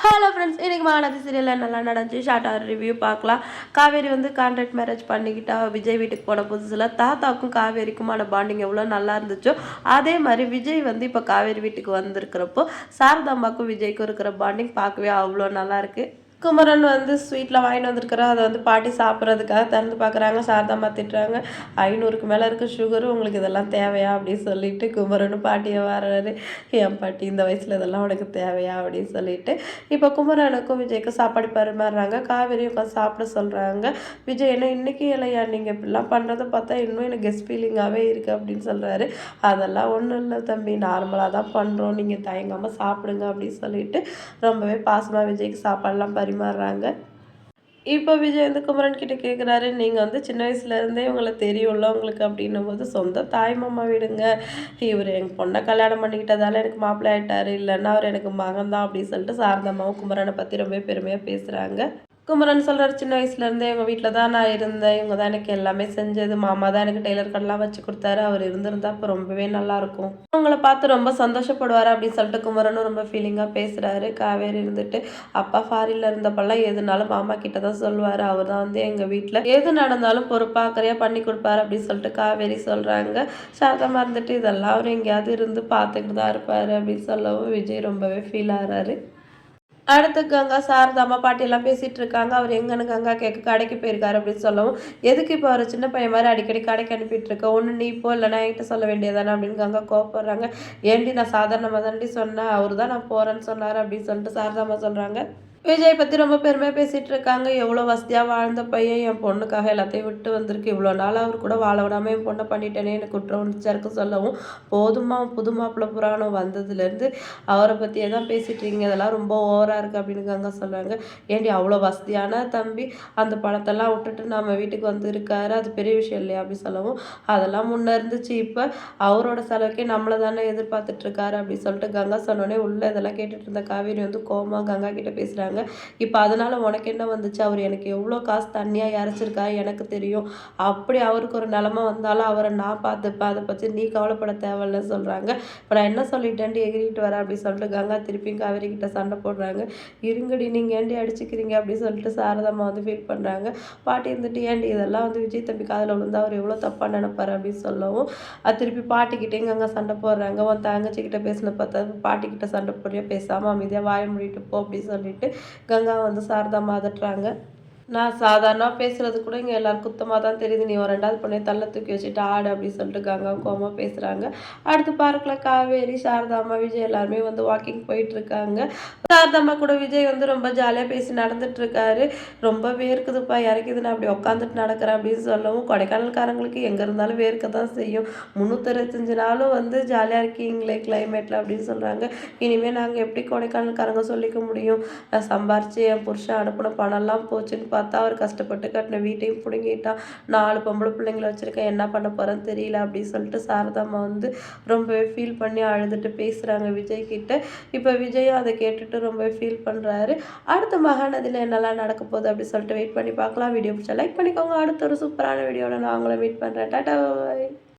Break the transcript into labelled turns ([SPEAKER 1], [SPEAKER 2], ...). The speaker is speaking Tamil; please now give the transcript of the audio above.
[SPEAKER 1] ஹலோ ஃப்ரெண்ட்ஸ், இன்றைக்கி மகாநதி சீரியலில் நல்லா நடந்துச்சு. ஷார்ட்டாக ரிவ்யூ பார்க்கலாம். காவேரி வந்து கான்ட்ராக்ட் மேரேஜ் பண்ணிக்கிட்டா. விஜய் வீட்டுக்கு போன புதுசில் தாத்தாவுக்கும் காவேரிக்குமான பாண்டிங் எவ்வளோ நல்லா இருந்துச்சோ, அதே மாதிரி விஜய் வந்து இப்போ காவேரி வீட்டுக்கு வந்திருக்கிறப்போ சாரதாம்மாக்கும் விஜய்க்கும் இருக்கிற பாண்டிங் பார்க்கவே அவ்வளோ நல்லாயிருக்கு. குமரன் வந்து ஸ்வீட்டில் வாங்கிட்டு வந்திருக்கிறா. அதை வந்து பாட்டி சாப்பிட்றதுக்காக திறந்து பார்க்குறாங்க. சாரதாம்மா திட்டுறாங்க, 500க்கு மேலே இருக்குது சுகரு, உங்களுக்கு இதெல்லாம் தேவையா அப்படின்னு சொல்லிட்டு குமரனும் பாட்டியை வர்றாரு. என் பாட்டி இந்த வயசில் இதெல்லாம் உனக்கு தேவையா அப்படின்னு சொல்லிட்டு இப்போ குமரனுக்கும் விஜய்க்கும் சாப்பாடு பரிமாறுறாங்க. காவேரியும் உட்காந்து சாப்பிட சொல்கிறாங்க. விஜய் என்ன இன்னைக்கு இல்லையா, நீங்கள் இப்படிலாம் பண்ணுறதை பார்த்தா இன்னும் எனக்கு கெஸ்ட் ஃபீலிங்காகவே இருக்குது அப்படின்னு சொல்கிறாரு. அதெல்லாம் ஒன்றும் இல்லை தம்பி, நார்மலாக தான் பண்ணுறோம், நீங்கள் தயங்காமல் சாப்பிடுங்க அப்படின்னு சொல்லிட்டு ரொம்பவே பாசமாக விஜய்க்கு சாப்பாடெல்லாம் பரிமாறுறாங்க. இப்போ விஜய் வந்து குமரன் கிட்ட கேட்குறாரு, நீங்கள் வந்து சின்ன வயசுலேருந்தே உங்களை தெரியும்ல உங்களுக்கு அப்படின்னும் போது, சொந்த தாய் மாமா விடுங்க, இவர் எங்கள் பொண்ணை கல்யாணம் பண்ணிக்கிட்டதால எனக்கு மாப்பிள்ளை ஆகிட்டாரு, இல்லைன்னா அவர் எனக்கு மகன் தான் அப்படின்னு சொல்லிட்டு சாரதாம்மாவும் குமரனை பற்றி ரொம்ப பெருமையாக பேசுகிறாங்க. குமரன் சொல்கிறார், சின்ன வயசுலேருந்தே எங்கள் வீட்டில் தான் நான் இருந்தேன், இவங்க தான் எனக்கு எல்லாமே செஞ்சது, மாமா தான் எனக்கு டெய்லர் கடைலாம் வச்சு கொடுத்தாரு, அவர் இருந்திருந்தா இப்போ ரொம்பவே நல்லாயிருக்கும், அவங்கள பார்த்து ரொம்ப சந்தோஷப்படுவார் அப்படின்னு சொல்லிட்டு குமரனும் ரொம்ப ஃபீலிங்காக பேசுகிறாரு. காவேரி இருந்துட்டு, அப்பா ஃபாரின்ல இருந்தப்பெல்லாம் எதுனாலும் மாமா கிட்ட தான் சொல்லுவார், அவர் தான் வந்து எங்கள் வீட்டில் எது நடந்தாலும் பொறுப்பாக அக்கறையாக பண்ணி கொடுப்பாரு அப்படின்னு சொல்லிட்டு காவேரி சொல்கிறாங்க. சாரதமாக இருந்துட்டு, இதெல்லாம் அவர் எங்கேயாவது இருந்து பார்த்துக்கிட்டு தான் இருப்பார் அப்படின்னு சொல்லவும் விஜய் ரொம்பவே ஃபீல் ஆகிறாரு. அடுத்து கங்கா சாரதாம்மா பாட்டியெல்லாம் பேசிகிட்டு இருக்காங்க. அவர் எங்கன்னு கங்கா கேட்க கடைக்கு போயிருக்காரு அப்படின்னு சொல்லவும், எதுக்கு இப்போ அவர் சின்ன பையன் மாதிரி அடிக்கடி கடைக்கு அனுப்பிட்டு இருக்க, ஒன்று நீ இப்போ இல்லைனா என்கிட்ட சொல்ல வேண்டியதானே அப்படின்னு கங்கா கோவப்படுறாங்க. ஏண்டி நான் சாதாரணமாக தாண்டி சொன்னேன், அவர் தான் நான் போகிறேன்னு சொன்னார் அப்படின்னு சொல்லிட்டு சாரதாம்மா சொல்கிறாங்க. விஜய் பற்றி ரொம்ப பெருமையாக பேசிகிட்டு இருக்காங்க. எவ்வளோ வசதியாக வாழ்ந்த பையன், என் பொண்ணுக்காக எல்லாத்தையும் விட்டு வந்திருக்கு, இவ்வளோ நாள் அவர் கூட வாழ விடாமல் என் பொண்ணை பண்ணிட்டேனே எனக்கு குற்றம் உணர்ச்சியாக சொல்லவும், போதுமா புது மாப்பிள்ளை புராணம் வந்ததுலேருந்து அவரை பற்றியே தான் பேசிகிட்டு இருக்கீங்க, இதெல்லாம் ரொம்ப ஓவராக இருக்குது அப்படின்னு கங்கா சொல்கிறாங்க. ஏண்டி அவ்வளோ வசதியான தம்பி அந்த பணத்தெல்லாம் விட்டுட்டு நம்ம வீட்டுக்கு வந்து இருக்காரு, அது பெரிய விஷயம் இல்லையா அப்படின்னு சொல்லவும், அதெல்லாம் முன்னே இருந்துச்சு, இப்போ அவரோட செலவுக்கே நம்மளை தானே எதிர்பார்த்துட்ருக்காரு அப்படின்னு சொல்லிட்டு கங்கா சொன்னோடனே உள்ளே இதெல்லாம் கேட்டுட்டு இருந்த காவேரி வந்து கோமா கங்கா கிட்ட பேசுகிறாங்க. இப்போ அதனால உனக்கு என்ன வந்துச்சு, அவர் எனக்கு எவ்வளோ காசு தண்ணியாக இறைச்சிருக்காரு எனக்கு தெரியும், அப்படி அவருக்கு ஒரு நிலமை வந்தாலும் அவரை நான் பார்த்துப்பேன், அதை பற்றி நீ கவலைப்பட தேவையில்லன்னு சொல்கிறாங்க. இப்போ நான் என்ன சொல்லிட்டேன்டி எகிரிட்டு வரேன் அப்படின்னு சொல்லிட்டு கங்கா திருப்பியும் காவேரி கிட்ட சண்டை போடுறாங்க. இருங்கடி நீங்கள் ஏண்டி அடிச்சுக்கிறீங்க அப்படின்னு சொல்லிட்டு சாரதாம்மா வந்து ஃபீல் பண்ணுறாங்க. பாட்டி இருந்துட்டு, ஏண்டி இதெல்லாம் வந்து விஜய் தம்பி காதில் விழுந்தா அவர் எவ்வளோ தப்பாக நினைப்பார் அப்படின்னு சொல்லவும், அது திருப்பி பாட்டிக்கிட்டே கங்கா சண்டை போடுறாங்க. உன் தங்கச்சிக்கிட்ட பேசின பார்த்தா பாட்டிக்கிட்ட சண்டை போடுறியா, பேசாமல் அமைதியாக வாய மூடிட்டு போ அப்படின்னு சொல்லிட்டு கங்கா வந்து சாரதாம்மா அதட்டுறாங்க. நான் சாதாரணமாக பேசுகிறது கூட இங்கே எல்லாரும் குத்தமாக தான் தெரியுது, நீ ஒரு 2வது பொண்ணை தள்ள தூக்கி வச்சுட்டு ஆடு அப்படின்னு சொல்லிட்டு கங்கா கோமா பேசுகிறாங்க. அடுத்து பார்க்கில் காவேரி சாரதாம்மா விஜய் எல்லாருமே வந்து வாக்கிங் போயிட்டுருக்காங்க. சாரதாம்மா கூட விஜய் வந்து ரொம்ப ஜாலியாக பேசி நடந்துட்டுருக்காரு. ரொம்ப வேர்க்குதுப்பா இறக்குது, நான் அப்படி உட்காந்துட்டு நடக்கிறேன் அப்படின்னு சொல்லவும், கொடைக்கானல்காரங்களுக்கு எங்கே இருந்தாலும் வேர்க்க தான் செய்யும், 365 நாளும் வந்து ஜாலியாக இருக்கீங்களே கிளைமேட்டில் அப்படின்னு சொல்கிறாங்க. இனிமேல் நாங்கள் எப்படி கொடைக்கானல்காரங்க சொல்லிக்க முடியும், நான் சம்பாரித்து என் புருஷன் அனுப்பின பணம்லாம் போச்சுன்னு பார்த்தா அவர் கஷ்டப்பட்டு கட்டின வீட்டையும் பிடுங்கிட்டான், 4 பொம்பளை பிள்ளைங்களை வச்சுருக்கேன், என்ன பண்ண போகிறேன்னு தெரியல அப்படின்னு சொல்லிட்டு சாரதாம்மா வந்து ரொம்பவே ஃபீல் பண்ணி அழுதுட்டு பேசுகிறாங்க விஜய் கிட்ட. இப்போ விஜயும் அதை கேட்டுட்டு ரொம்பவே ஃபீல் பண்ணுறாரு. அடுத்த மகாநதியில் என்னெல்லாம் நடக்க போகுது அப்படின்னு சொல்லிட்டு வெயிட் பண்ணி பார்க்கலாம். வீடியோ பிடிச்சா லைக் பண்ணிக்கோங்க. அடுத்த ஒரு சூப்பரான வீடியோவில் நான் உங்களை மீட் பண்ணுறேன். டாடா பாய்.